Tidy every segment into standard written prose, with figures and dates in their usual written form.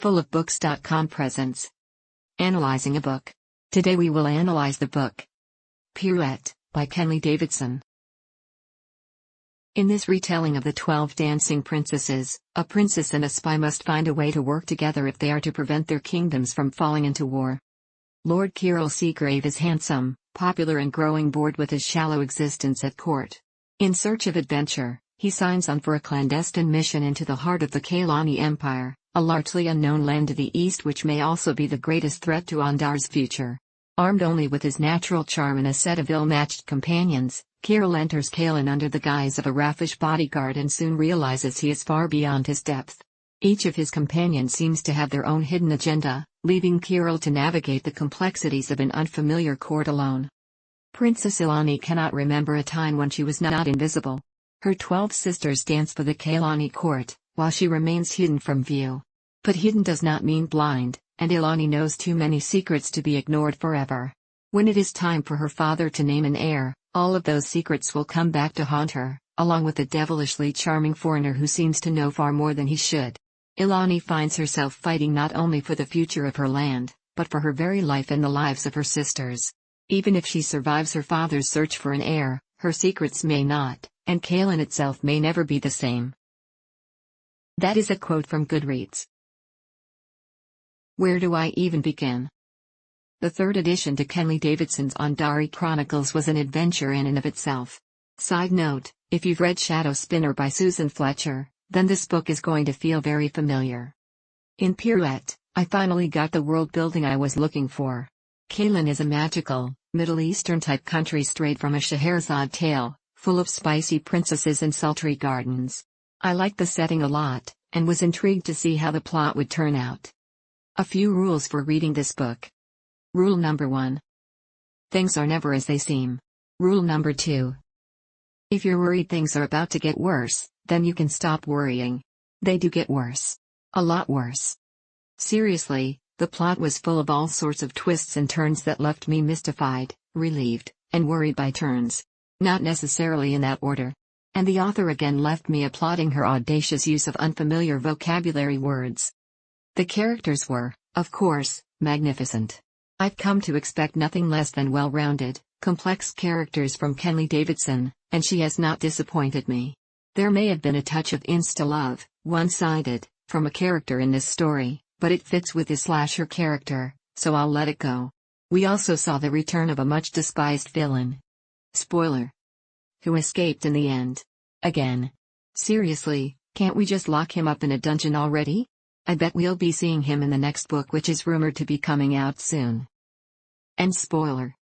Fullofbooks.com presents Analyzing a Book. Today we will analyze the book Pirouette by KENLEY Davidson. In this retelling of the 12 Dancing Princesses, a princess and a spy must find a way to work together if they are to prevent their kingdoms from falling into war. Lord Kyril Seagrave is handsome, popular and growing bored with his shallow existence at court. In search of adventure, he signs on for a clandestine mission into the heart of the KENLEY Empire, a largely unknown land to the east which may also be the greatest threat to Ondar's future. Armed only with his natural charm and a set of ill-matched companions, Kyril enters KENLEY under the guise of a raffish bodyguard and soon realizes he is far beyond his depth. Each of his companions seems to have their own hidden agenda, leaving Kyril to navigate the complexities of an unfamiliar court alone. Princess Ilani cannot remember a time when she was not invisible. Her 12 sisters dance for the KENLEY court, while she remains hidden from view. But hidden does not mean blind, and Ilani knows too many secrets to be ignored forever. When it is time for her father to name an heir, all of those secrets will come back to haunt her, along with the devilishly charming foreigner who seems to know far more than he should. Ilani finds herself fighting not only for the future of her land, but for her very life and the lives of her sisters. Even if she survives her father's search for an heir, her secrets may not, and KENLEY itself may never be the same. That is a quote from Goodreads. Where do I even begin? The third edition to KENLEY Davidson's Ondari Chronicles was an adventure in and of itself. Side note, if you've read Shadow Spinner by Susan Fletcher, then this book is going to feel very familiar. In Pirouette, I finally got the world building I was looking for. KENLEY is a magical, Middle Eastern-type country straight from a Scheherazade tale, full of spicy princesses and sultry gardens. I liked the setting a lot, and was intrigued to see how the plot would turn out. A few rules for reading this book. Rule number 1. Things are never as they seem. Rule number 2. If you're worried things are about to get worse, then you can stop worrying. They do get worse. A lot worse. Seriously, the plot was full of all sorts of twists and turns that left me mystified, relieved, and worried by turns. Not necessarily in that order. And the author again left me applauding her audacious use of unfamiliar vocabulary words. The characters were, of course, magnificent. I've come to expect nothing less than well-rounded, complex characters from KENLEY Davidson, and she has not disappointed me. There may have been a touch of insta-love, one-sided, from a character in this story, but it fits with his slasher character, so I'll let it go. We also saw the return of a much-despised villain. Spoiler. Who escaped in the end. Again. Seriously, can't we just lock him up in a dungeon already? I bet we'll be seeing him in the next book which is rumored to be coming out soon. And spoiler.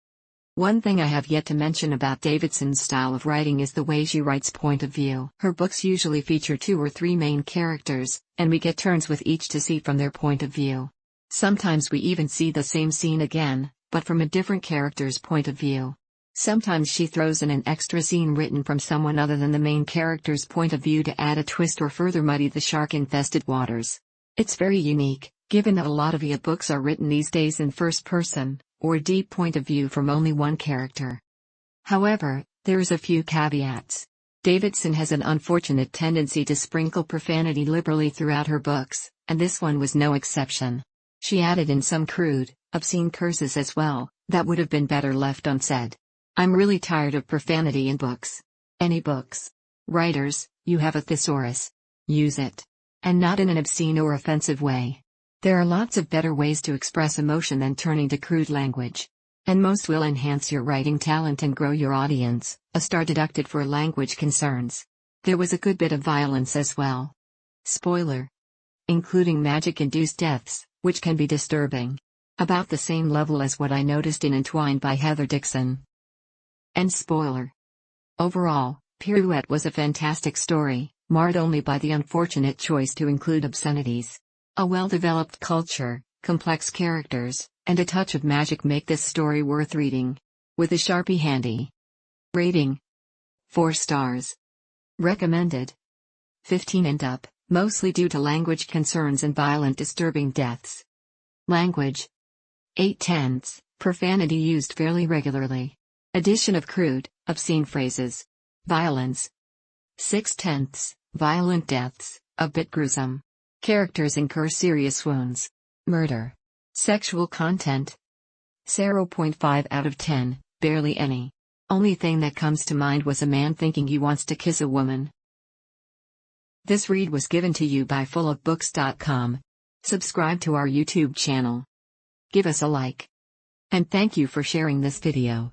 One thing I have yet to mention about Davidson's style of writing is the way she writes point of view. Her books usually feature 2 or 3 main characters, and we get turns with each to see from their point of view. Sometimes we even see the same scene again, but from a different character's point of view. Sometimes she throws in an extra scene written from someone other than the main character's point of view to add a twist or further muddy the shark-infested waters. It's very unique, given that a lot of books are written these days in first person, or deep point of view from only one character. However, there is a few caveats. Davidson has an unfortunate tendency to sprinkle profanity liberally throughout her books, and this one was no exception. She added in some crude, obscene curses as well, that would have been better left unsaid. I'm really tired of profanity in books. Any books. Writers, you have a thesaurus. Use it. And not in an obscene or offensive way. There are lots of better ways to express emotion than turning to crude language. And most will enhance your writing talent and grow your audience, a star deducted for language concerns. There was a good bit of violence as well. Spoiler. Including magic-induced deaths, which can be disturbing. About the same level as what I noticed in Entwined by Heather Dixon. And spoiler. Overall, Pirouette was a fantastic story, marred only by the unfortunate choice to include obscenities. A well-developed culture, complex characters, and a touch of magic make this story worth reading. With a Sharpie handy. Rating. 4 stars. Recommended. 15 and up, mostly due to language concerns and violent disturbing deaths. Language. 8/10, profanity used fairly regularly. Addition of crude, obscene phrases. Violence. 6/10, violent deaths, a bit gruesome. Characters incur serious wounds. Murder. Sexual content. 0.5 out of 10, barely any. Only thing that comes to mind was a man thinking he wants to kiss a woman. This read was given to you by fullofbooks.com. Subscribe to our YouTube channel. Give us a like. And thank you for sharing this video.